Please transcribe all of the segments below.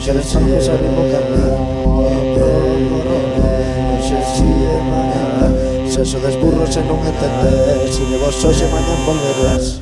queres algo sabe boca hoxe si é mañá. Se sodes burros e non entendes, si de vos hoxe mañá volverás.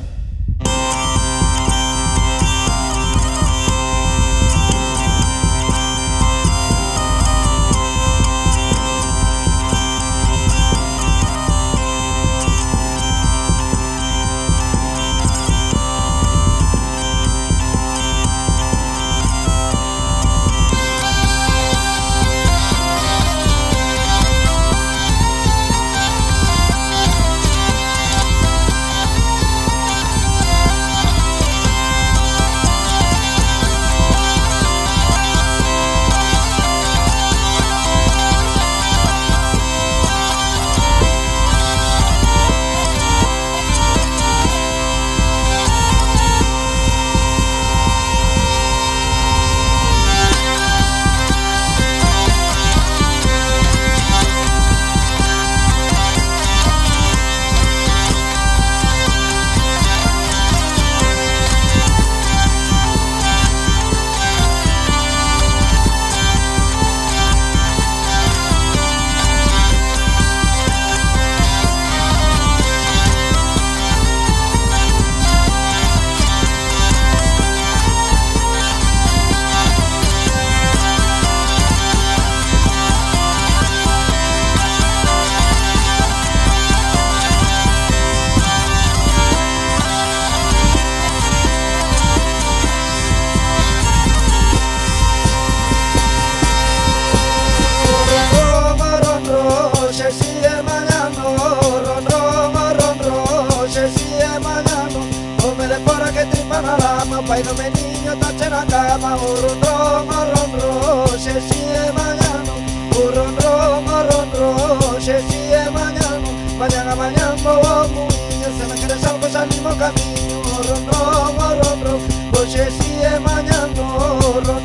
Pai do meniño tache na cama, o ron ron, xe si é mañano. O ron ron, xe si é mañano. Mañán a mañán vou ao muiño, se me queres algo salimos o camiño. O ron ron, o xe si é mañano. O ron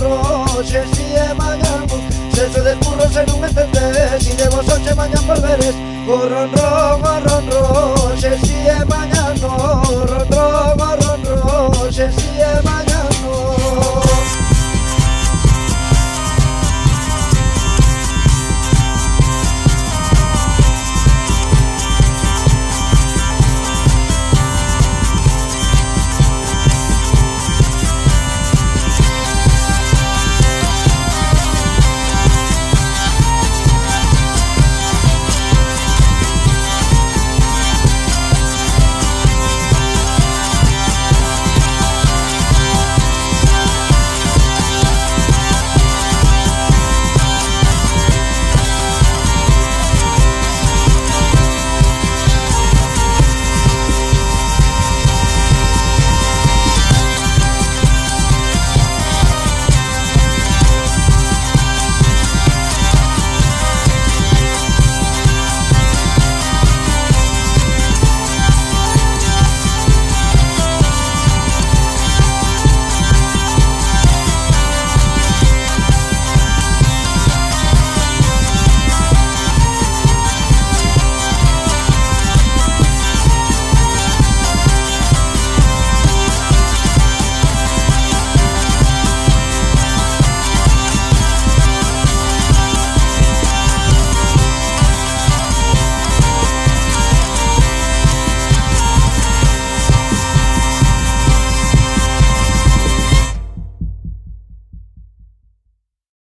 ron, xe si é mañano. Se sodes burros e non entendes, si de vos hoxe mañán volveres. O ron ron.